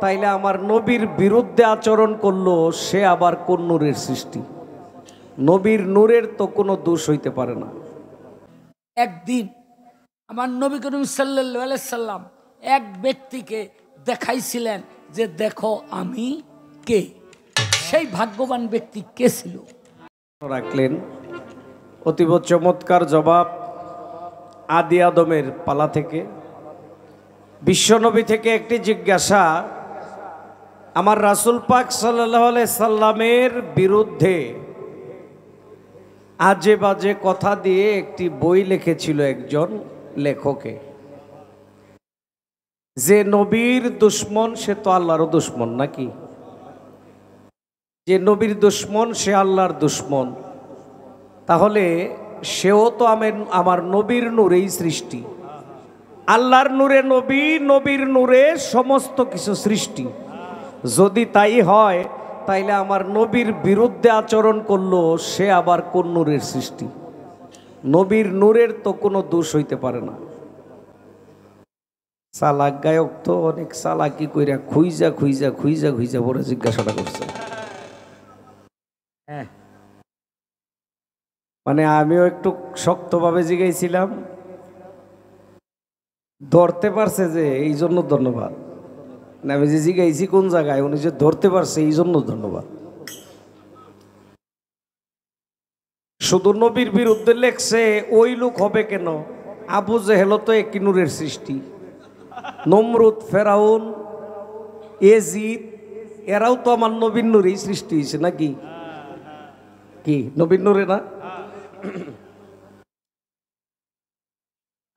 তাইলে আমার নবীর বিরুদ্ধে আচরণ করলো, সে আবার কোন নূরের সৃষ্টি? নবীর নূরের তো কোনো দোষ হইতে পারে না। একদিন আমার নবী করিম সাল্লাল্লাহু আলাইহি সাল্লাম এক ব্যক্তিকে দেখাইছিলেন যে দেখো আমি কে। সেই ভাগ্যবান ব্যক্তি কে ছিল? রাখলেন অতীব চমৎকার জবাব আদি আদমের পালা থেকে। বিশ্বনবী থেকে একটি জিজ্ঞাসা, আমার রাসূল পাক সাল্লাল্লাহু আলাইহি সাল্লামের বিরুদ্ধে আজে বাজে কথা দিয়ে একটি বই লিখেছিল একজন লেখকে। যে নবীর দুশ্মন সে তো আল্লাহরও দুশ্মন নাকি? যে নবীর দুশ্মন সে আল্লাহর দুশ্মন, তাহলে সেও তো আমার নবীর নূরেই সৃষ্টি। আল্লাহর নূরে নবী, নবীর নূরে সমস্ত কিছু সৃষ্টি। যদি তাই হয় তাইলে আমার নবীর বিরুদ্ধে আচরণ করলো, সে আবার কোন নূরের সৃষ্টি? নবীর নূরের তো কোনো দোষ হইতে পারে না। চালাক গায়ক তো অনেক চালাকি কইরা খুইজা খুইজা খুইজা খুইজা বড় জিজ্ঞাসাটা করছে। মানে আমিও একটু শক্তভাবে জিগাইছিলাম, ধরতে পারছে যে এই জন্য ধন্যবাদ। আমি যে জিগাইছি কোন জায়গায়, উনি যে ধরতে পারছে এই জন্য ধন্যবাদ। শুধু নবীর বিরুদ্ধে লেখছে ওই লোক হবে কেন? আবু জেহেল তো একই নূরের সৃষ্টি। নমরুদ, ফেরাউন, এজিদ এরাও তো আমার নবীর নূরেই সৃষ্টি হয়েছে নাকি? কি নবীর নূরে না?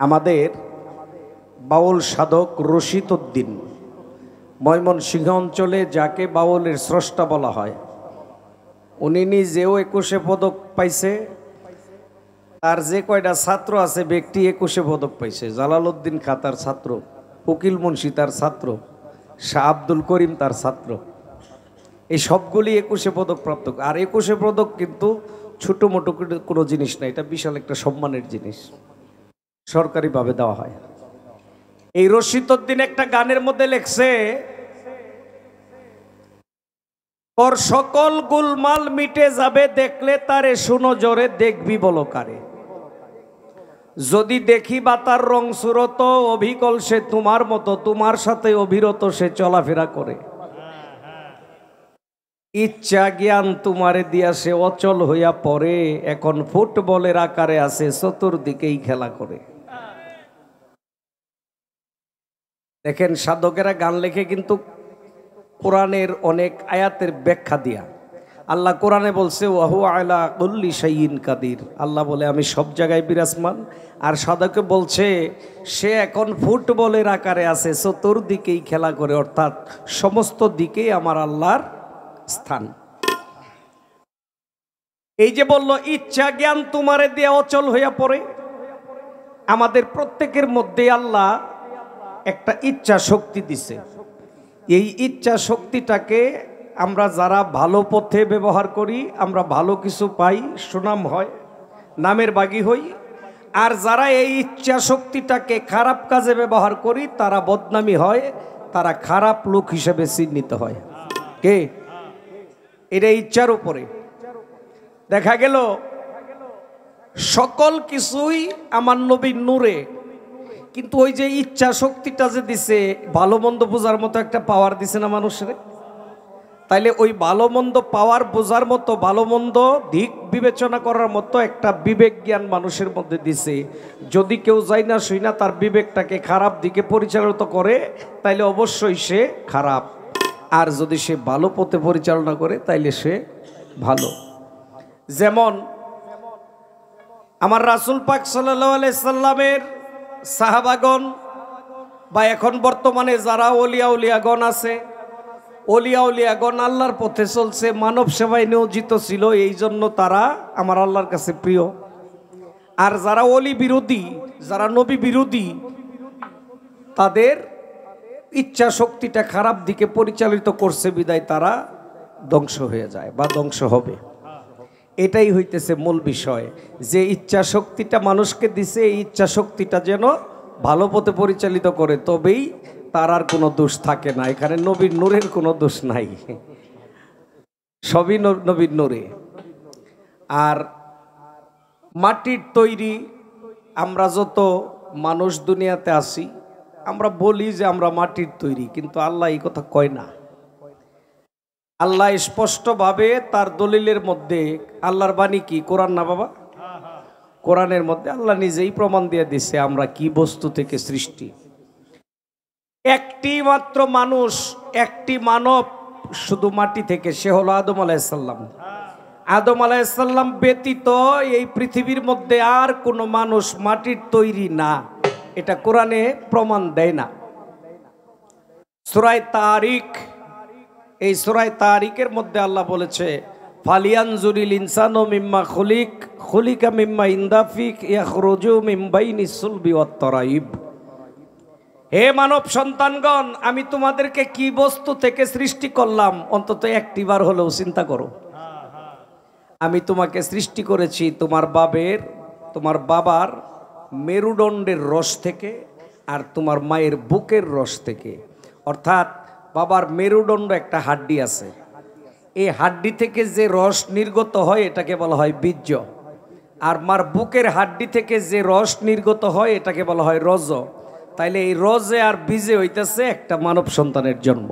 আমাদের বাউল সাধক রশিদ উদ্দিন, ময়মনসিংহ অঞ্চলে যাকে বাউলের স্রষ্টা বলা হয়, উনি নিজেও 21 পদক পাইছে। তার যে কয়টা ছাত্র আছে ব্যক্তি 21 পদক পাইছে। জালালউদ্দিন খাঁ তার ছাত্র, উকিল মুন্সি তার ছাত্র, শাহ আব্দুল করিম তার ছাত্র। এই সবগুলি 21 পদক প্রাপ্ত। আর 21 পদক কিন্তু ছোটো মোটো কোনো জিনিস না, এটা বিশাল একটা সম্মানের জিনিস, সরকারিভাবে দেওয়া হয়। এই রশিদ উদ্দিন একটা গানের মধ্যে লেখছে, তোর সকল গুলমাল মিটে যাবে দেখলে তারে, শুনো জোরে দেখবি বলো কারে। যদি দেখি বা তার রং সুরত, অবিকল সে তোমার মতো, তোমার সাথে অবিরত সে চলাফেরা করে। ইচ্ছা জ্ঞান তোমারে দিয়া সে অচল হইয়া পড়ে, এখন ফুটবলের আকারে আছে চতুর্দিকেই খেলা করে। দেখেন সাধকেরা গান লেখে কিন্তু কোরআনের অনেক আয়াতের ব্যাখ্যা দিয়া। আল্লাহ কোরআনে বলছে ওয়াহু আলা কুল্লি শাইইন কাদির, আল্লাহ বলে আমি সব জায়গায় বিরাজমান। আর সাধকে বলছে সে এখন ফুটবলের আকারে আছে চতুর্দিকেই খেলা করে, অর্থাৎ সমস্ত দিকেই আমার আল্লাহর স্থান। এই যে বলল ইচ্ছা জ্ঞান তোমারে দিয়ে অচল হইয়া পড়ে, আমাদের প্রত্যেকের মধ্যে আল্লাহ একটা ইচ্ছা শক্তি দিছে। এই ইচ্ছা শক্তিটাকে আমরা যারা ভালো পথে ব্যবহার করি আমরা ভালো কিছু পাই, সুনাম হয়, নামের বাগী হই। আর যারা এই ইচ্ছা শক্তিটাকে খারাপ কাজে ব্যবহার করি তারা বদনামি হয়, তারা খারাপ লোক হিসেবে চিহ্নিত হয়। কে? এটা ইচ্ছার উপরে। দেখা গেল সকল কিছুই আমার নবীর নূরে, কিন্তু ওই যে ইচ্ছা শক্তিটা যে দিছে, ভালো মন্দ বোঝার মতো একটা পাওয়ার দিছে না মানুষের। তাইলে ওই ভালো মন্দ পাওয়ার বোঝার মতো, ভালো মন্দ দিক বিবেচনা করার মতো একটা বিবেক জ্ঞান মানুষের মধ্যে দিছে। যদি কেউ যায় না শুই না তার বিবেকটাকে খারাপ দিকে পরিচালিত করে তাইলে অবশ্যই সে খারাপ, আর যদি সে ভালো পথে পরিচালনা করে তাইলে সে ভালো। যেমন আমার রাসূল পাক সাল্লাল্লাহু আলাইহি সাল্লামের সাহাবাগণ বা এখন বর্তমানে যারা ওলিয়া উলিয়াগণ আছে, ওলিয়া উলিয়াগণ আল্লাহর পথে চলছে, মানব সেবায় নিয়োজিত ছিল, এই জন্য তারা আমার আল্লাহর কাছে প্রিয়। আর যারা ওলি বিরোধী, যারা নবী বিরোধী, তাদের ইচ্ছা শক্তিটা খারাপ দিকে পরিচালিত করছে বিদায় তারা ধ্বংস হয়ে যায় বা ধ্বংস হবে। এটাই হইতেছে মূল বিষয়, যে ইচ্ছা শক্তিটা মানুষকে দিছে, এই ইচ্ছা শক্তিটা যেন ভালো পথে পরিচালিত করে, তবেই তার আর কোনো দোষ থাকে না। এখানে নবীর নূরের কোনো দোষ নাই, সবই নবীর নূরে। আর মাটির তৈরি আমরা যত মানুষ দুনিয়াতে আসি আমরা বলি যে আমরা মাটির তৈরি, কিন্তু আল্লাহ এই কথা কয় না। আল্লাহ স্পষ্টভাবে তার দলিলের মধ্যে, আল্লাহর বাণী কি কোরআন না বাবা, কোরআনের মধ্যে আল্লাহ নিজেই প্রমাণ দিয়ে দিছে আমরা কি বস্তু থেকে সৃষ্টি। একটি মাত্র মানুষ, একটি মানব শুধু মাটি থেকে, সে হলো আদম আলাইহিসসালাম। আদম আলাইহিসসালাম ব্যতীত এই পৃথিবীর মধ্যে আর কোনো মানুষ মাটির তৈরি না, এটা কোরআনে প্রমাণ দেয় না। সূরা তারিক, এই সূরা তারিকের মধ্যে আল্লাহ বলেছে ফালিয়ানজুরিল ইনসানু মিম্মা খুলিকা মিম্মা ইনদাফিক ইয়াখরুজু মিন বাইনিস সুলবি ওয়াত তারাইব। হে মানব সন্তানগণ, আমি তোমাদেরকে কি বস্তু থেকে সৃষ্টি করলাম অন্তত একটিবার হলেও চিন্তা করো। আমি তোমাকে সৃষ্টি করেছি তোমার বাবার মেরুদণ্ডের রস থেকে আর তোমার মায়ের বুকের রস থেকে। অর্থাৎ বাবার মেরুদণ্ড একটা হাড্ডি আছে, এই হাড্ডি থেকে যে রস নির্গত হয় এটাকে বলা হয় বীর্য, আর মার বুকের হাড্ডি থেকে যে রস নির্গত হয় এটাকে বলা হয় রজ। তাইলে এই রজে আর বীজে হইতেছে একটা মানব সন্তানের জন্ম।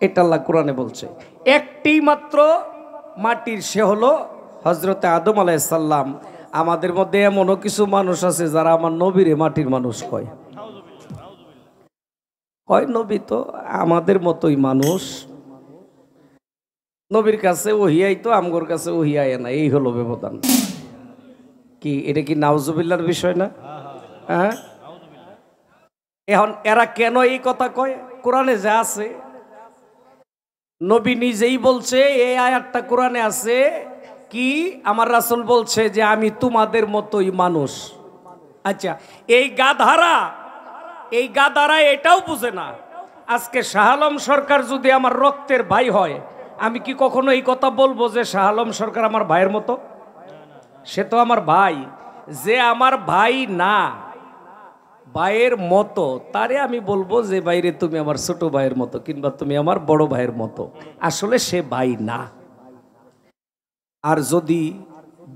এটা আল্লাহ কোরআনে বলছে। একটি মাত্র মাটির, সে হলো হযরতে আদম আলাইহিসসালাম। আমাদের মধ্যে এমনও কিছু মানুষ আছে যারা আমার নবীরে মাটির মানুষ কয়। নবী তো আমাদের মতোই মানুষ, নবীর কাছে ওহিয়াই তো আমগোর কাছে ওহিয়াই না, এই হলো ব্যবধান। কি এটা কি নাউজুবিল্লাহর বিষয় না? হ্যাঁ, এখন এরা কেন এই কথা কয়? কোরআনে যা আছে, নবী নিজেই বলছে, এই আয়াতটা কোরআনে আছে কি, আমার রাসূল বলছে যে আমি তোমাদের মতোই মানুষ। আচ্ছা, এই গাধারা এটাও বুঝে না। আজকে শাহ আলম সরকার যদি আমার রক্তের ভাই হয়, আমি কি কখনো এই কথা বলবো যে শাহ আলম সরকার আমার ভাইয়ের মতো? সে তো আমার ভাই। যে আমার ভাই না, ভাইয়ের মতো, তারে আমি বলবো যে ভাইরে তুমি আমার ছোট ভাইয়ের মতো, কিংবা তুমি আমার বড় ভাইয়ের মতো। আসলে সে ভাই না। আর যদি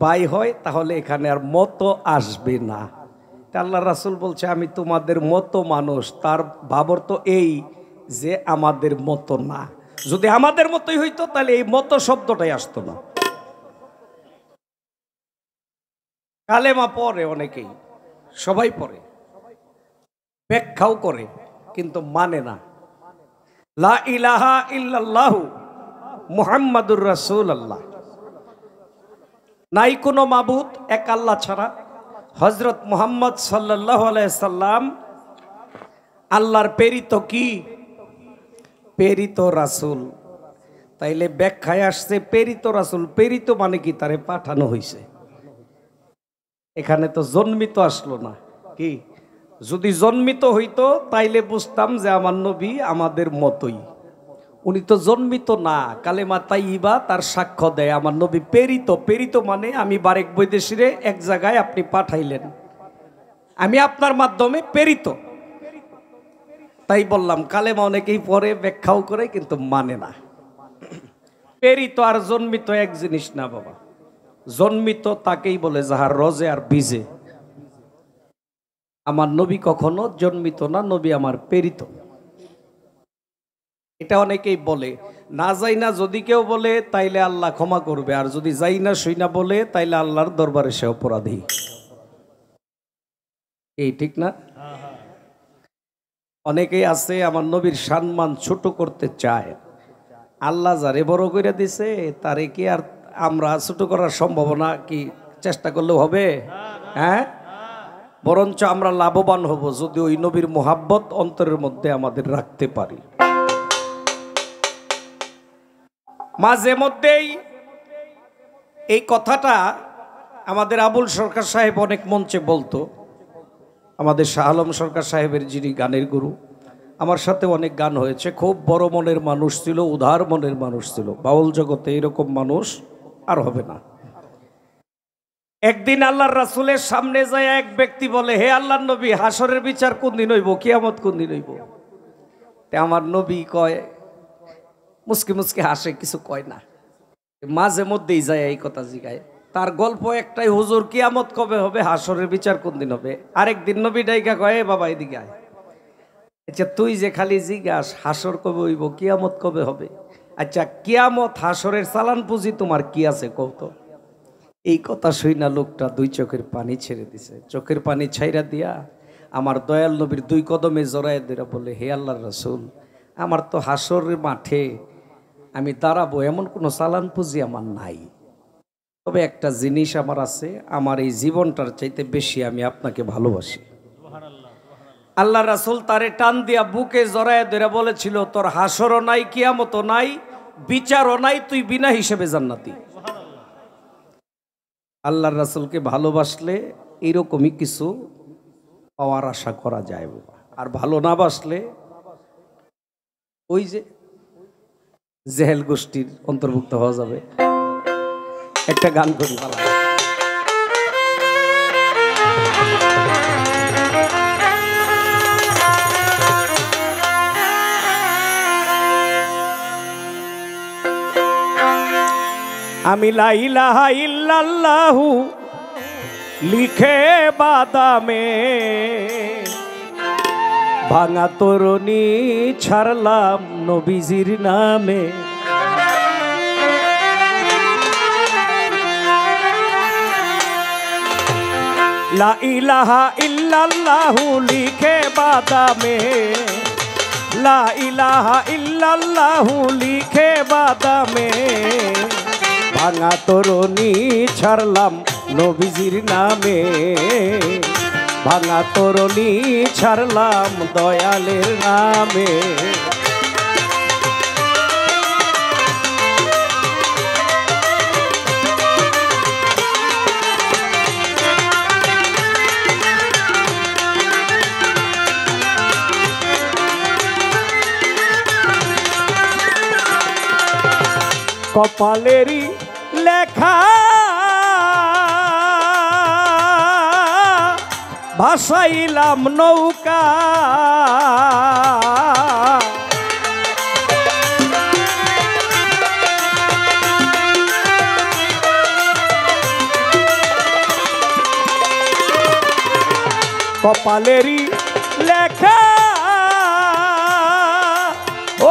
ভাই হয় তাহলে এখানে আর মতো আসবে না। আল্লাহ রাসূল বলছে আমি তোমাদের মতো মানুষ, তার ভাবর তো এই যে আমাদের মতো না। যদি আমাদের মতোই হইতো তাহলে এই মতো শব্দটাই আসতো না। কালেমা পড়ে অনেকেই, সবাই পড়ে, ব্যাখ্যাও করে, কিন্তু মানে না। লা ইলাহা ইল্লাল্লাহু মুহাম্মাদুর রাসূলুল্লাহ, নাই কোনো মাবুদ এক আল্লাহ ছাড়া। হযরত মুহাম্মদ সাল্লাল্লাহু আলাইহি সাল্লাম আল্লাহর প্রেরিত কি? প্রেরিত রাসূল। তাইলে ব্যাখ্যায় আসছে প্রেরিত রাসূল। প্রেরিত মানে কি? তারে পাঠানো হয়েছে। এখানে তো জন্মিত আসলো না। কি? যদি জন্মিত হইতো তাইলে বুঝতাম যে আমার নবী আমাদের মতোই। উনি তো জন্মিত না। কালেমা তাইয়্যিবা তার সাক্ষ্য দেয় আমার নবী প্রেরিত। প্রেরিত মানে আমি বারেক বৈদেশিরে এক জায়গায় আপনি পাঠাইলেন, আমি আপনার মাধ্যমে প্রেরিত। তাই বললাম কালেমা অনেকেই পড়ে, ব্যাখ্যাও করে, কিন্তু মানে না। প্রেরিত আর জন্মিত এক জিনিস না বাবা। জন্মিত তাকেই বলে যাহার রজে আর বীজে। আমার নবী কখনো জন্মিত না, নবী আমার প্রেরিত। এটা অনেকেই বলে। না যাই না যদি কেউ বলে তাইলে আল্লাহ ক্ষমা করবে, আর যদি যাই না শুই না বলে তাইলে আল্লাহর দরবারে সে অপরাধী। এই ঠিক না? অনেকেই আছে আমার নবীর সম্মান ছোট করতে চায়। আল্লাহ যারে বড় করে দিছে তারে কি আর আমরা ছোট করার সম্ভাবনা কি চেষ্টা করলেও হবে? হ্যাঁ, বরঞ্চ আমরা লাভবান হব যদি ওই নবীর মোহাব্বত অন্তরের মধ্যে আমাদের রাখতে পারি। মাঝে মধ্যেই এই কথাটা আমাদের আবুল সরকার সাহেব অনেক মঞ্চে বলতো। আমাদের শাহ আলম সরকার সাহেবের যিনি গানের গুরু, আমার সাথে অনেক গান হয়েছে। খুব বড় মনের মানুষ ছিল, উদার মনের মানুষ ছিল। বাউল জগতে এরকম মানুষ আর হবে না। একদিন আল্লাহর রাসূলের সামনে যায় এক ব্যক্তি বলে, হে আল্লাহর নবী, হাসরের বিচার কোন দিন হইব? কিয়ামত কোন দিন হইব? তে আমার নবী কয়, মুসকে মুসকে হাসে, কিছু কয় না, মাঝে মধ্যেই যায় এই কথা জিগায়। তার গল্প একটাই, হুজুর কিয়ামত কবে হবে, হাসরের বিচার কোন দিন হবে। আরেকদিন নবী ডাইকা কয়, এ বাবা এদিকে আয়, আচ্ছা তুই যে খালি জিজ্ঞাস হাসর কবে হইব, কিয়ামত কবে হবে, আচ্ছা কিয়ামত হাসরের চালান পুঁজি তোমার কি আছে কৌত। এই কথা শুই না লোকটা দুই চোখের পানি ছেড়ে দিছে। চোখের পানি ছাইরা দিয়া আমার দয়াল নবীর দুই কদমে জড়ায় দিরা বলে, হে আল্লাহর রাসূল, আমার তো হাসরের মাঠে আমি দাঁড়াবো এমন কোনো চালান পুঁজি আমার নাই, তবে একটা জিনিস আমার আছে, আমার এই জীবনটার চাইতে বেশি আমি আপনাকে ভালোবাসি। আল্লাহ রাসূল তারে টান দিয়া বুকে জড়ায় ধরে বলেছিল, তোর হাসরও নাই, কিয়ামতও নাই, বিচারও নাই, তুই বিনা হিসেবে জান্নাতি। আল্লাহর রাসূলকে ভালোবাসলে এরকমই কিছু পাওয়ার আশা করা যায় বাবা। আর ভালো না বাসলে ওই যে জেহেল গোষ্ঠীর অন্তর্ভুক্ত হওয়া যাবে। একটা গান করি ভালো। আমি লা ইলাহা ইল্লাল্লাহু লিখে বাদামে ভাঙা তরুণী ছাড়লাম নবীজির নামে। লা ইলাহা ইল্লাল্লাহু লিখে বাদামে, লা ইলাহা ইল্লাল্লাহু লিখে বাদামে ভাঙা তরুণী ছাড়লাম নবীজির নামে, ভাঙা তরুণী ছাড়লাম দয়ালের নামে। কপালেরই লেখা ভাসাইলাম নৌকা, কপালেরই লেখা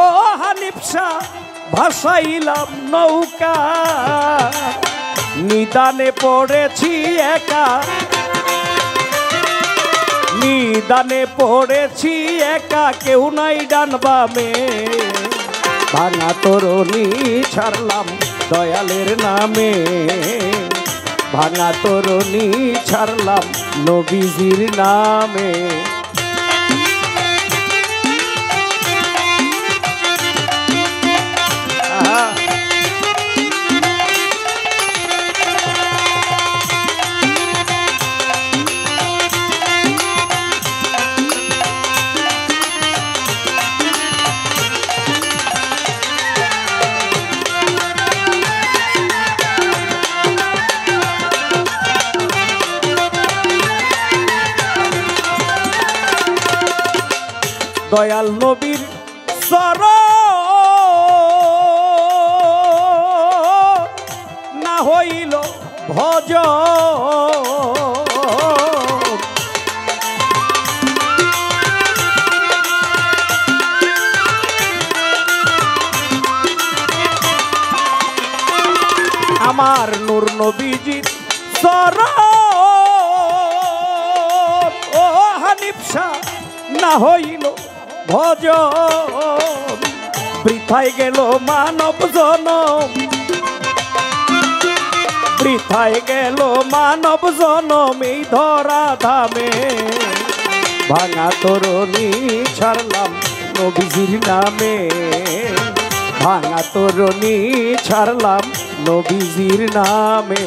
ও হানিফসা ভাসাইলাম নৌকা, নিদানে পড়েছি একা, নিদানে পড়েছি একা, কেউ নাই ডান বামে ভাঙা তরুণী ছাড়লাম দয়ালের নামে, ভাঙা তরুণী ছাড়লাম নবীজির নামে। দয়াল নবীর চরণ না হইল ভজন, আমার নূর নবীজির চরণ ও হানিফসা না হইল ভজন, বৃথায় গেল মানব জনম, বৃথায় গেল মানব জনম এই ধরা ধামে, ভাঙা তরুণী ছাড়লাম নবীজির নামে, ভাঙা তরুণী ছাড়লাম নবীজির নামে।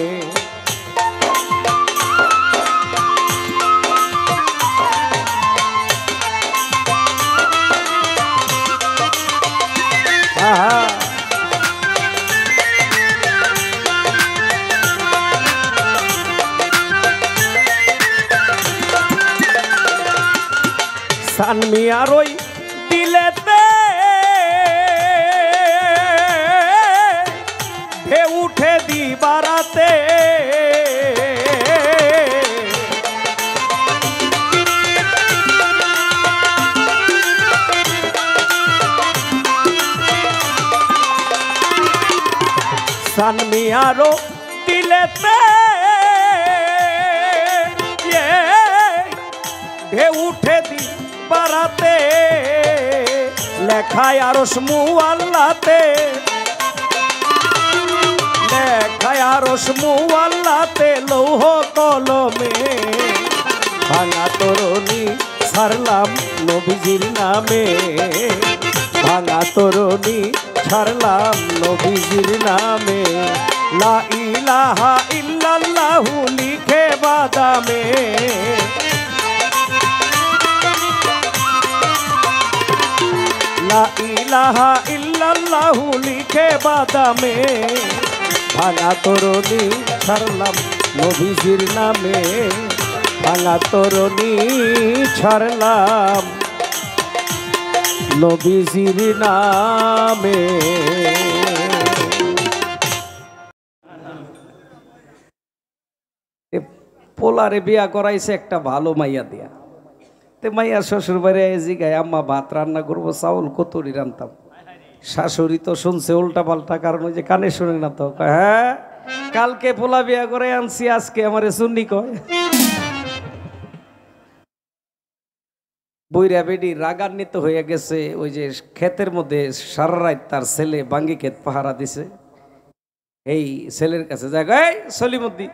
সানমিয়ার ওই দিলেতে আনমি আরো দিলেতে ঢেউ উঠে দি পারাতে লেখায় আরশ মুআল্লাতে লেখায় আরশ মুআল্লাতে লৌহ কলমে ভাঙা তরুণী ছাড়লাম নবীজির নামে ভাঙা তরুণী ছাড়লাম নবীজির নামে লা ইলাহা ইল্লাল্লাহু লিখে বাদামে লা ইলাহা ইল্লাল্লাহু লিখে বাদামে ভাঙা তরুণী ছাড়লাম নবীজির নামে ভাঙা তরুণী ছাড়লাম নবীজির নামে। পোলারে বিয়া করাইছে একটা ভালো মাইয়া দিয়া, তে মাইয়ার শ্বশুর বাড়ি জিগায় আম্মা ভাত রান্না করবো, চাউল কতরি রান্তাম। শাশুড়ি তো শুনছে উল্টা পাল্টা, কারণ ওই যে কানে শুনে না তো, হ্যাঁ কালকে পোলা বিয়া করে আনছি, আজকে আমারে সুন্নি কয়। বইরা বেডি রাগান্বিত হয়ে গেছে, ওই যে ক্ষেতের মধ্যে সারা রাত তার ছেলে বাঙ্গি ক্ষেত পাহারা দিছে। এই ছেলের কাছে যায়, এই সলিমুদ্দি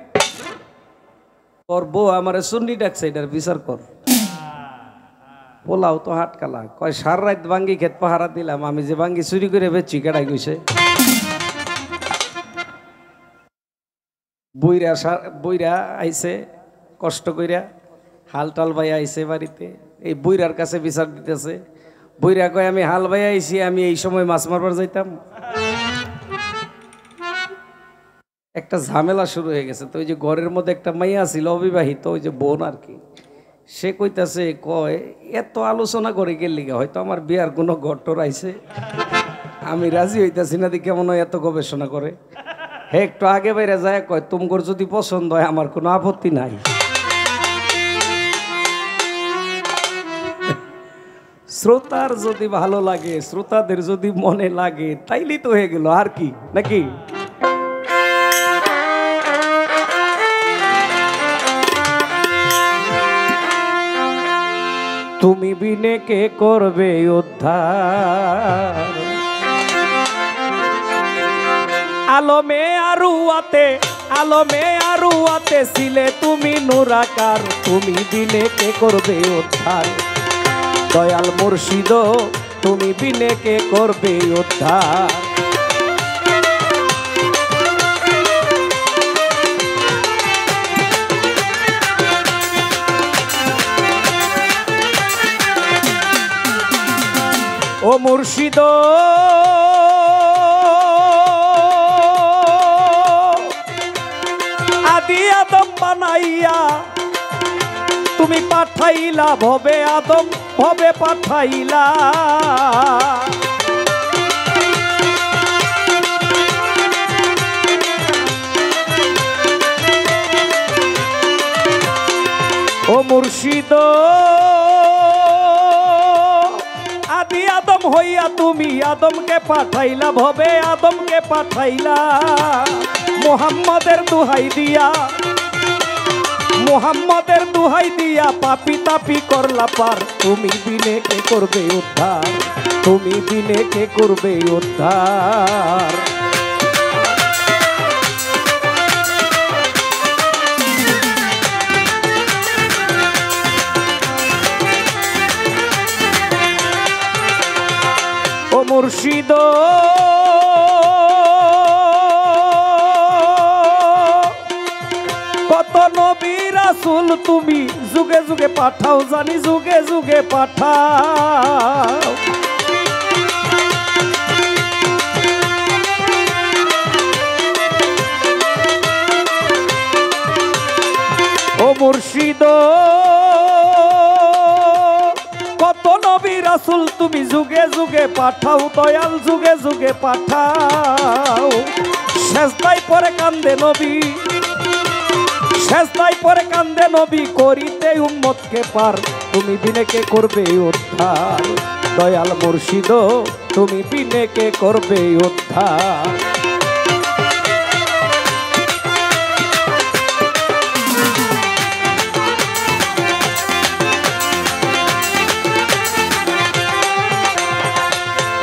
তোর বউ আমারে সুন্নি ডাকছে, এটার বিচার কর। পোলাও তো হাটকালা, কয় সারা রাত বাঙ্গি ক্ষেত পাহারা দিলাম, আমি যে বাঙ্গি চুরি করে বেচি কেডাই গেছে। বইরা আইছে কষ্ট কইরা, হাল টাল ভাই আইছে বাড়িতে, এই বইরার কাছে বিচার দিতেছে। বইরা কয় আমি হাল ভাই আইছি, আমি এই সময় মাছ মারবার যাইতাম। একটা ঝামেলা শুরু হয়ে গেছে। তো ওই যে ঘরের মধ্যে একটা মাইয়া ছিল অবিবাহিত, ওই যে বোন আর কি, সে কইতাছে কয় এত আলোচনা করে গেলি, হয়তো আমার বিয়ার কোনো ঘট্টর আইছে, আমি রাজি হইতাছি না, দি কেমন এত গবেষণা করে। হে একটু আগে বাইরে যায়, কয় তোমার যদি পছন্দ হয় আমার কোনো আপত্তি নাই। শ্রোতার যদি ভালো লাগে, শ্রোতাদের যদি মনে লাগে, তাইলেই তো হয়ে গেল, আর কি নাকি। তুমি বিনে কে করবে উদ্ধার, আলমে আরুয়াতে ছিলে তুমি নুরাকার, তুমি বিনে কে করবে উদ্ধার, দয়াল মুর্শিদ তুমি বিনে কে করবে উদ্ধার। ও মুর্শিদ আদি আদম বানাইয়া তুমি পাঠাইলা ভবে, আদম ভবে পাঠাইলা, ও মুর্শিদ আদি আদম হইয়া তুমি আদমকে পাঠাইলা ভবে, আদমকে পাঠাইলা, মুহাম্মাদের দুহাই দিয়া পাপি তাপি করলা পার, তুমি বিনে কে করবে উদ্ধার, তুমি বিনে কে করবে উদ্ধার। ও মুর্শিদ কত নবী রাসূল তুমি যুগে যুগে পাঠাও, জানি যুগে যুগে পাঠাও, ও মুর্শিদ কত নবী রাসূল তুমি যুগে যুগে পাঠাও, দয়াল যুগে যুগে পাঠাও, সেজদায় পরে কান্দে নবী, সেজদায় পরে কান্দে নবী, করিতে উম্মতকে পার, তুমি বিনে কে করবে উদ্ধার, দয়াল মুর্শিদ তুমি বিনে কে করবে উদ্ধার।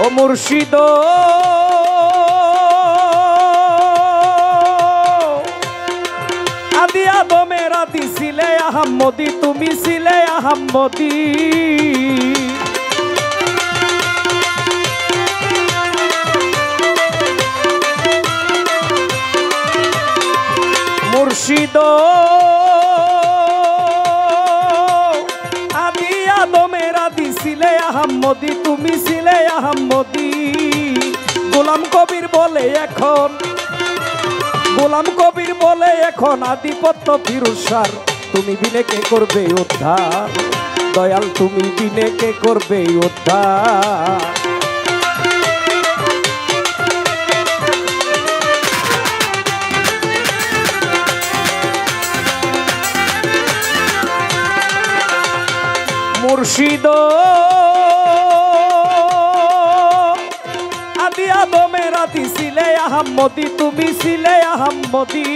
ও মুর্শিদ আদি আদমের আদি ছিলে আহাম্মদি, তুমি ছিলে আহাম্মদি। মুর্শিদ আদি আদমের আদি ছিলে আহাম্মদি, তুমি ছিলে আহাম্মদি। গোলাম কবির বলে এখন, গোলাম কবির বলে এখন আধিপত্য ফিরুসার, তুমি বিনে কে করবে উদ্ধার, দয়াল তুমি বিনে কে করবে উদ্ধার। মুর্শিদ আদি আদমের আদি ছিলে আহাম্মদি, তুমি ছিলে আহাম্মদি।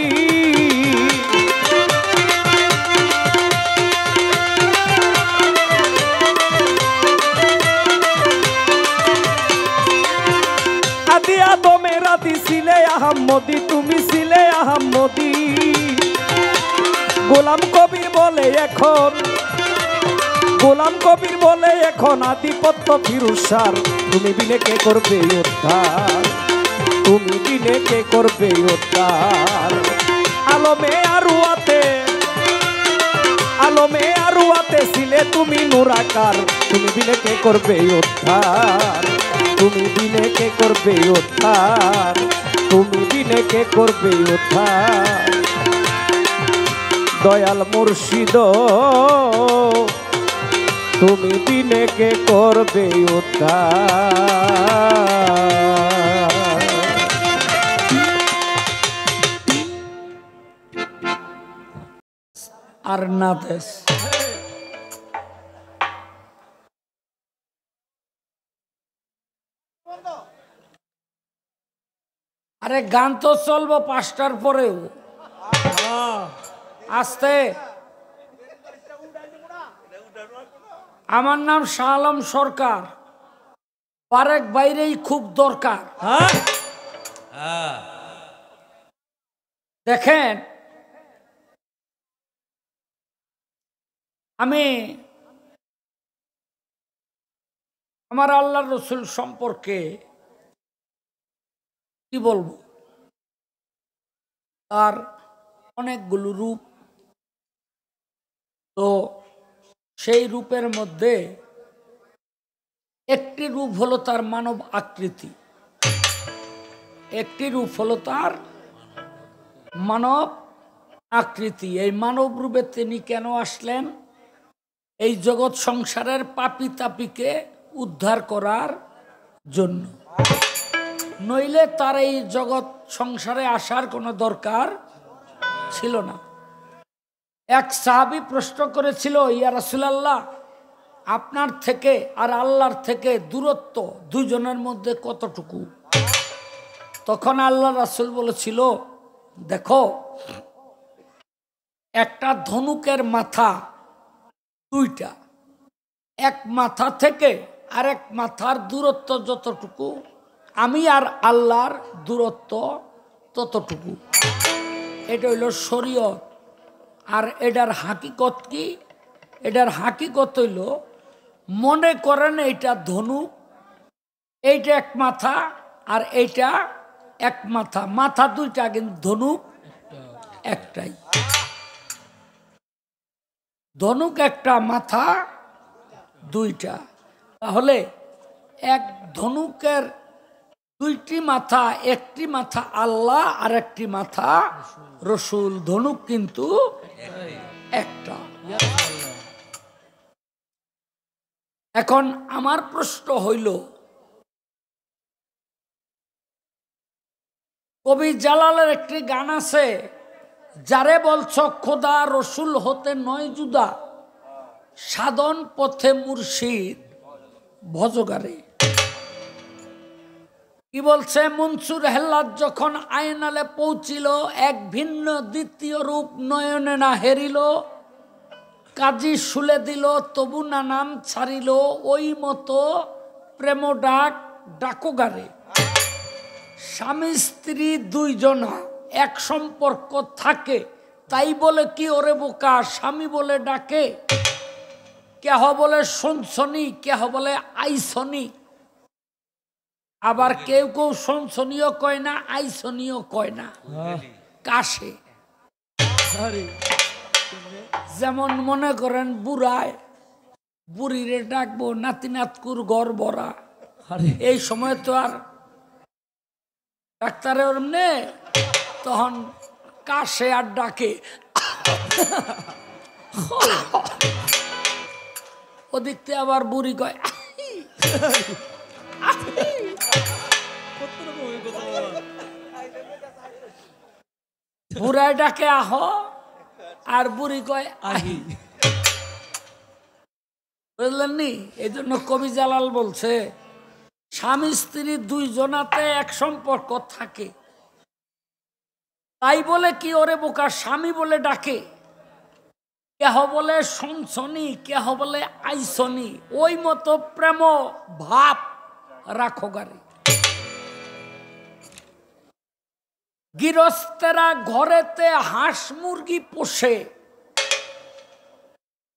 আদি আদমের আদি ছিলে আহাম্মদি, তুমি ছিলে আহাম্মদি। গোলাম কবির বলে এখন, গোলাম কবির বলে এখন আধিপত্য ফিরুসার, তুমি বিনে কে করবে উদ্ধার, তুমি বিনে কে করবে উদ্ধার। আলমে আরুয়াতে, আলমে আরুয়াতে ছিলে তুমি নুরাকার, তুমি বিনে কে করবে উদ্ধার, তুমি বিনে কে করবে উদ্ধার, তুমি বিনে কে করবে উদ্ধার। দয়াল মুর্শিদ তুমি বিনে কে করবে উদ্ধার। আর না দেশ আরে গান তো চলবো 5টার পরেও, আস্তে। আমার নাম শাহ আলম সরকার, বারেক বাইরেই খুব দরকার। দেখেন আমি আমার আল্লাহর রসুল সম্পর্কে কি বলবো, তার অনেকগুলো রূপ, তো সেই রূপের মধ্যে একটি রূপ হলো তার মানব আকৃতি, একটি রূপ হলো তার মানব আকৃতি। এই মানব রূপে তিনি কেন আসলেন? এই জগৎ সংসারের পাপী তাপীকে উদ্ধার করার জন্য, নইলে তার এই জগৎ সংসারে আসার কোনো দরকার ছিল না। এক সাহাবী প্রশ্ন করেছিল, ইয়া রাসূলুল্লাহ, আপনার থেকে আর আল্লাহর থেকে দূরত্ব দুইজনের মধ্যে কতটুকু? তখন আল্লাহ রাসূল বলেছিল, দেখো, একটা ধনুকের মাথা দুইটা, এক মাথা থেকে আরেক মাথার দূরত্ব যতটুকু, আমি আর আল্লাহর দূরত্ব ততটুকু। এটা হইল শরীয়ত। আর এটার হাকিকত কি? এটার হাকিকত হইল, মনে করেন এইটা ধনুক, এইটা এক মাথা আর এইটা এক মাথা, মাথা দুইটা কিন্তু ধনুক একটাই। ধনুক একটা, মাথা দুইটা। তাহলে এক ধনুকের দুইটি মাথা, একটি মাথা আল্লাহ আর একটি মাথা রসুল, ধনুক কিন্তু একটা। এখন আমার প্রশ্ন হইল, কবি জালালের একটি গান আছে, যারে বলছ খোদা রসুল হতে নয় জুদা, সাধন পথে মুর্শিদ ভজগারে। কি বলছে? মনসুর হেল্লাত যখন আয়নালে পৌঁছিল, এক ভিন্ন দ্বিতীয় রূপ নয়নে না হেরিল, কাজী শুলে দিল তবু না নাম ছাড়িল, ওই মতো প্রেম ডাক ডাকোগারে। স্বামী স্ত্রী দুইজনা এক সম্পর্ক থাকে, তাই বলে কি ওরে বোকা স্বামী বলে ডাকে? কেহ বলে শুনছনি, কেহ বলে আইসনি, আবার কেউ কেউ শুনছনিও কয় না, আইসনিও কয় না, কাশে। যেমন মনে করেন বুড়ায় বুড়িরে ডাকবো নাতি নাতকুর ঘর ভরা, এই সময় তো আর ডাক্তারের নে, তখন কাশে আর ডাকে। ওদিকতে আবার বুড়ি কয়, বুড়ায় ডাকে আহ, আর বুড়ি কয় আহি। বুঝলেন নি? এই জন্য কবি জালাল বলছে স্বামী স্ত্রী দুইজনাতে এক সম্পর্ক থাকে, তাই বলে কি ওরে বোকা স্বামী বলে ডাকে? কেহ বলে শুনছনি, কেহ বলে আইসনি, ওই মতো প্রেম ভাব রাখো গারে। গৃহস্থেরা ঘরেতে হাঁস মুরগি পোষে,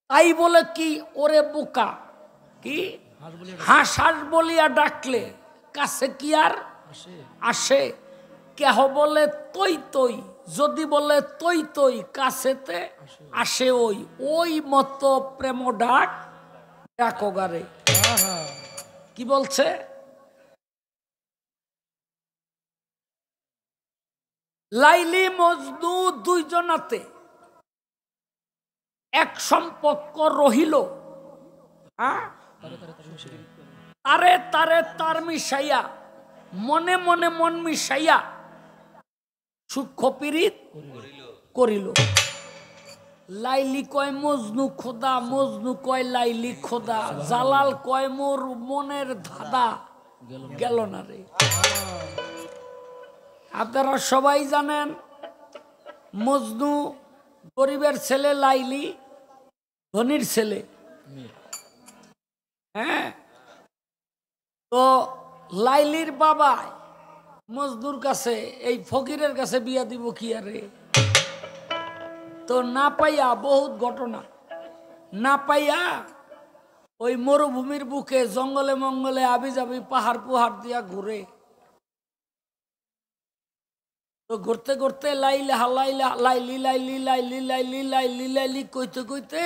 তাই বলে কি ওরে বোকা? কি হাঁস হাঁস বলিয়া ডাকলে কাছে কি আর আসে? কেহ বলে তৈ তৈ, যদি বলে তৈ তৈ কাছেতে আসে ওই, ওই মতো প্রেম ডাক ডাকো গারে। কি বলছে? লাইলি মজনু দুইজনাতে এক সম্পর্ক রহিল, তারে তারে তার মিশাইয়া, মনে মনে মন মিশাইয়া সূক্ষ্ম পীড়িত করিল। লাইলি কয় মজনু খোদা, মজনু কয় লাইলি খোদা, জালাল কয় মোর মনের ধাঁধা গেল না রে। আপনারা সবাই জানেন মজনু গরিবের ছেলে, লাইলি ধনির ছেলে। হ্যাঁ, তো লাইলির বাবা মজনুর কাছে, এই ফকিরের কাছে বিয়া দিব কি আরে? তো না পাইয়া, বহুত ঘটনা, না পাইয়া ওই মরুভূমির বুকে জঙ্গলে মঙ্গলে আবি যাবি পাহাড় পুহাড় দিয়া ঘুরে। তো ঘুরতে ঘুরতে লাইলি হালাইলা লাইলি লাইলি লাইলি লাইলি লাইলি লাইলি কইতে কইতে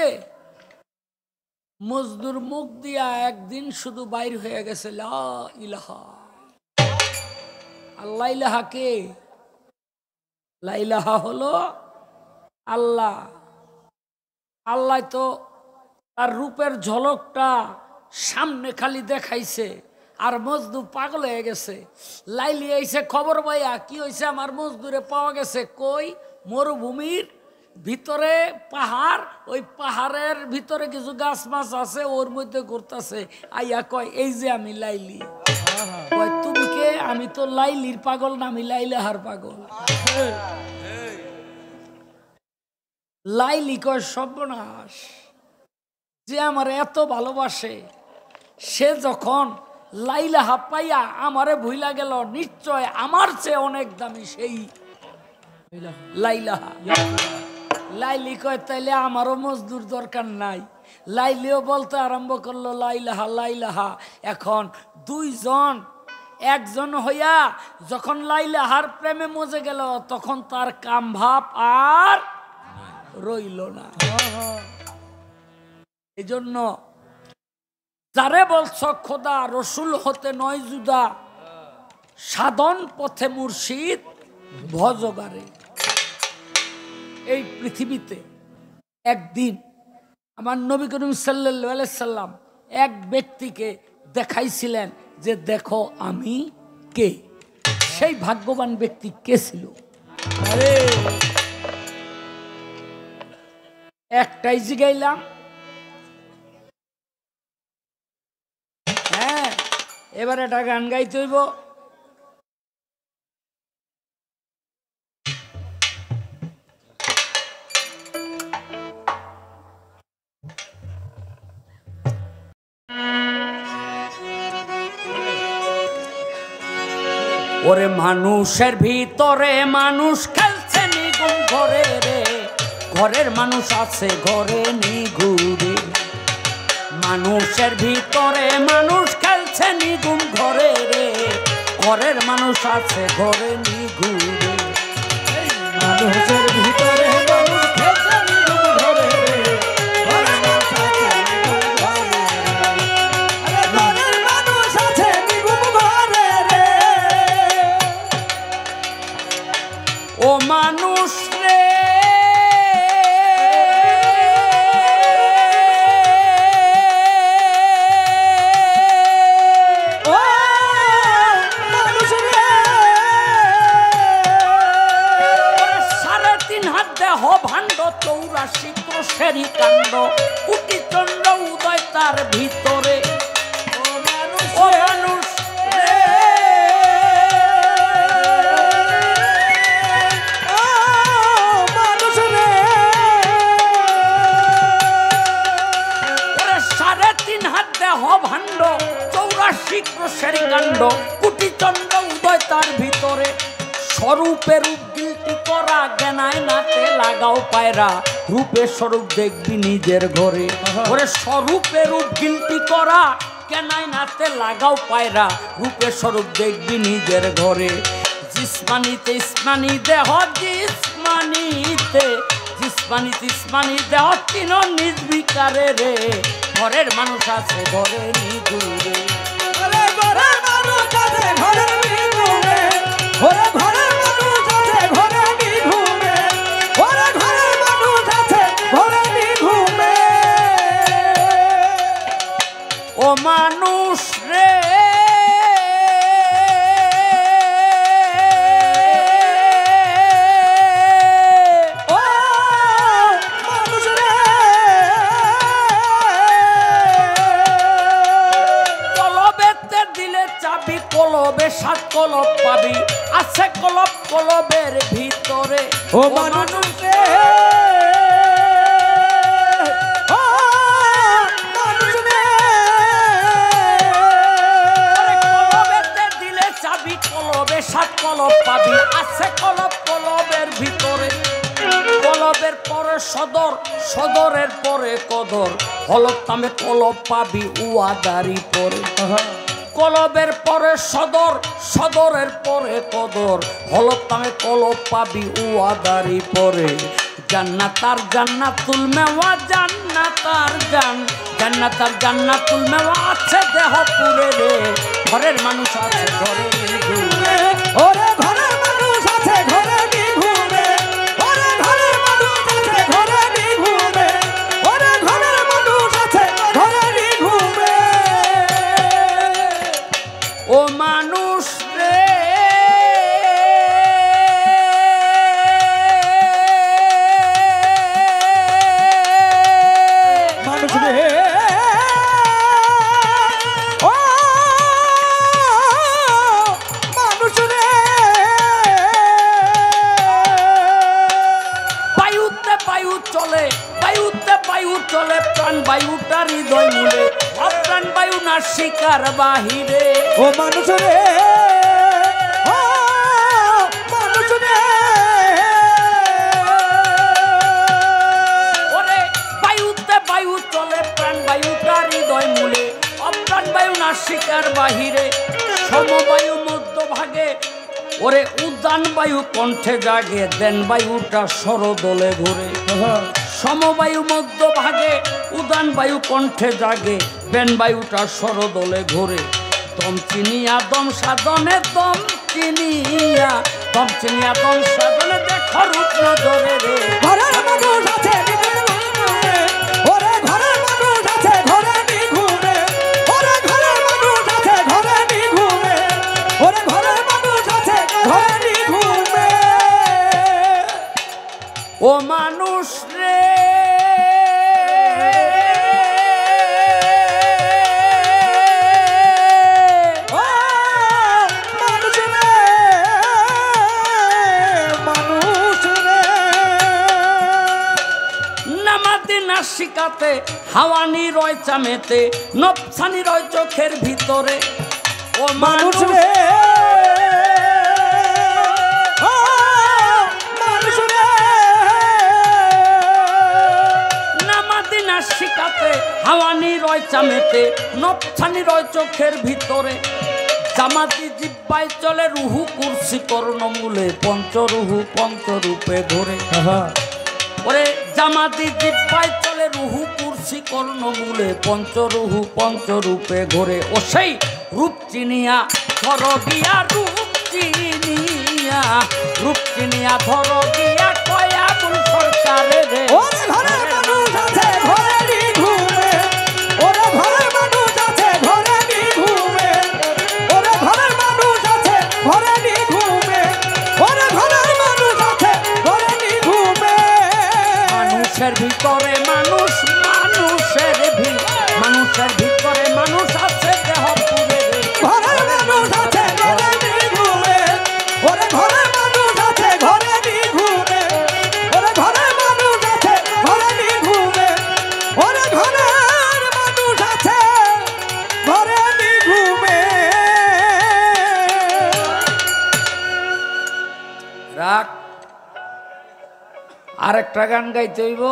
মজনুর মুখ দিয়া একদিন শুধু বাইর হয়ে গেছে লা ইলাহা। আল্লাহ ইলাহা কে? লা ইলাহা হলো আল্লাহ। আল্লাহ তো তার রূপের ঝলকটা সামনে খালি দেখাইছে, আর মজদুর পাগল হয়ে গেছে। লাইলি আইছে খবর পাইয়া, কি হয়েছে আমার মজদুরে পাওয়া গেছে কই? মরুভূমির ভিতরে পাহাড়, ওই পাহাড়ের ভিতরে কিছু গাছ মাছ আছে, ওর মধ্যে ঘুরতেছে। আইয়া কয় এই যে আমি লাইলি। কয় তুমি কে? আমি তো লাইলির পাগল না, আমি লাইলাহার পাগল। লাইলি কয় সর্বনাশ, যে আমার এত ভালোবাসে সে যখন লাইলাহা পাইয়া আমারে ভুইলা গেল, নিশ্চয় আমার চেয়ে অনেক দামি সেই লাইলাহা। লাইলি কয় তাইলে আমারও মজদুর দরকার নাই। লাইলিও বলতে আরম্ভ করলো লাইলাহা লাইলাহা। এখন দুইজন একজন হইয়া যখন লাইলাহার প্রেমে মজে গেল, তখন তার কাম ভাব আর রইল না। এই জন্য যারে বলছ খোদা, রসুল হতে নয় জুদা, সাধন পথে মুর্শিদ ভজগারে। এই পৃথিবীতে একদিন আমার নবী করিম সাল্লাল্লাহু আলাইহি সাল্লাম এক ব্যক্তিকে দেখাইছিলেন যে দেখো আমি কে। সেই ভাগ্যবান ব্যক্তি কে ছিল? একটাই জিগাইলাম। হ্যাঁ, এবার একটা গান গাইতে হইব। ওরে মানুষের ভিতরে মানুষ খেলছে নিগুম ঘরে রে, ঘরের মানুষ আছে ঘরে নিগুরে। মানুষের ভিতরে মানুষ খেলছে নিগুম ঘরে রে, ঘরের মানুষ আছে ঘরে নিগুরে। মানুষের ভিতরে মানুষ খেলছে নিগুম ঘরে রে, ঘরের মানুষ আছে নিগুম ঘরে রে। ঘরের মানুষ আছে নিগুম ঘরে রে। ও মানুষ রে ভাণ্ড 84 ক্রোশেরই কাণ্ড, কোটি চন্দ্র উদয় তার ভিতরে। ও মানুষ রে মানুষ রে 3.5 হাত দেহ ভাণ্ড, 84 ক্রোশেরই কাণ্ড, কোটি চন্দ্র উদয় তার ভিতরে। স্বরূপের রূপ গিলটি করা, জ্ঞানায় নাতে লাগাও পায়রা, রূপের স্বরূপ দেখবি নিজের ঘরে। ওরে স্বরূপের রূপ গিলটি করা, জ্ঞানায় নাতে লাগাও পায়রা, রূপের স্বরূপ দেখবি নিজের ঘরে। জিসমানিতে ইসমানি দেহ, জিসমানিতে জিসমানিতে ইসমানি দেহ, চিন নিজ বিকারে রে, ঘরের মানুষ আছে ঘরে নিগুরে। ঘরের মানুষ আছে ঘরে নিগুরে, ঘরের মানুষ আছে ঘরে নিঘুমে, ঘরের মানুষ আছে ঘরে নিঘুমে। ও মানুষ রে ও মানুষ রে কলবেতে দিলে চাবি, কলবে 7 কলব পাবি, আছে কলব কলবের ভিতরে। ও মানুষ রে ও মানুষ রে কলবেতে দিলে চাবি, কলবে 7 কলব পাবি, আছে কলব কলবের ভিতরে। কলবের পরে সদর, সদরের পরে কদর, হলক তামে কলব পাবি উয়াদারি পরে। কলবের পরে সদর, সদরের পরে কদর, হলক তামে কলব পাবি উয়াদারি পরে। জান্নাতার জান্নাতুল মেওয়া, জান্নাতার জান্নাতার জান্নাতুল মেওয়া, আছে দেহ পুরে রে, ঘরের মানুষ আছে ঘরে নিগুরে। ওরে ঘরের মানুষ আছে ঘরে নিঘুমে, ওরে ঘরের মানুষ আছে ঘরে নিঘুমে, ওরে ঘরের মানুষ আছে ঘরে নিঘুমে। ও মানুষ রে মানুষ রে ও মানুষ রে বায়ুতে বায়ু চলে, বায়ুতে বায়ু চলে, প্রাণ বায়ুটার হৃদয় মূলে, অপ্রাণ বায়ু না শিকার বাহিরে। ও মানুষ রে ও মানুষ রে ওরে বায়ুতে বায়ু চলে, প্রাণ বায়ুটার হৃদয় মূলে, অপ্রাণ বায়ু না শিকার বাহিরে। সমবায়ু মধ্য ভাগে, ওরে উদ্যান বায়ু কণ্ঠে জাগে, দেন বায়ুটা সরদলে ঘুরে। সমবায়ু মধ্য ভাগে, উদান বায়ু কণ্ঠে জাগে, বেন বায়ুটা সরদলে ঘুরে। দম চিনিয়া দম সাধনে, দম চিনিয়া দম চিনিয়া দম সাধনে, দেখো রূপ নজরে রে। ঘরের মানুষ আছে নিঘুমে, ওরে ঘরের মানুষ আছে ঘরে নিঘুমে, ওরে ঘরের মানুষ আছে ঘরে নিঘুমে, ওরে ঘরের মানুষ আছে ঘরে নিঘুমে। ও মানুষ রে ও মানুষ রে মানুষ রে নামাতে না শিকাতে, হাওয়ানি রয় চামেতে, নফসানি রয় চোখের ভিতরে। ও মানুষ মানুষ রে লজ্জা মেটে নবছানি রয় চোখের ভিতরে জামাতি জিব্বায় চলে রুহু কুরসি কর্ণমূলে পঞ্চরুহু পঞ্চরূপে ধরে ওরে জামাতি জিব্বায় চলে রুহু কুরসি কর্ণমূলে পঞ্চরুহু পঞ্চরূপে ঘোরে ও সেই রূপ চিনিয়া ধর গিয়া রূপ চিনিয়া ধর গিয়া কয়া বুল সরকারে রে ওরে ঘরের মানুষ আছে ঘরে নি ঘুমে ওরে ঘরের মানুষ আছে ঘরে নি ঘুমে ওরে ঘরের মানুষ আছে ঘরে নি ঘুমে ওরে ঘরের মানুষ আছে ঘরে নি ঘুমে মানুষের ভিতরে মানুষ মানুষের ভিতরে মানুষ আছে দেহ পুরে রে ঘরের মানুষ আছে ঘরে নি ঘুমে ওরে ঘরের মানুষ আছে ঘরে নি ঘুমে ওরে ঘরের মানুষ আছে ঘরে নি ঘুমে ওরে ঘরের মানুষ আছে ঘরে নি ঘুমে রাখ আরেকটা গান গাইতে হইব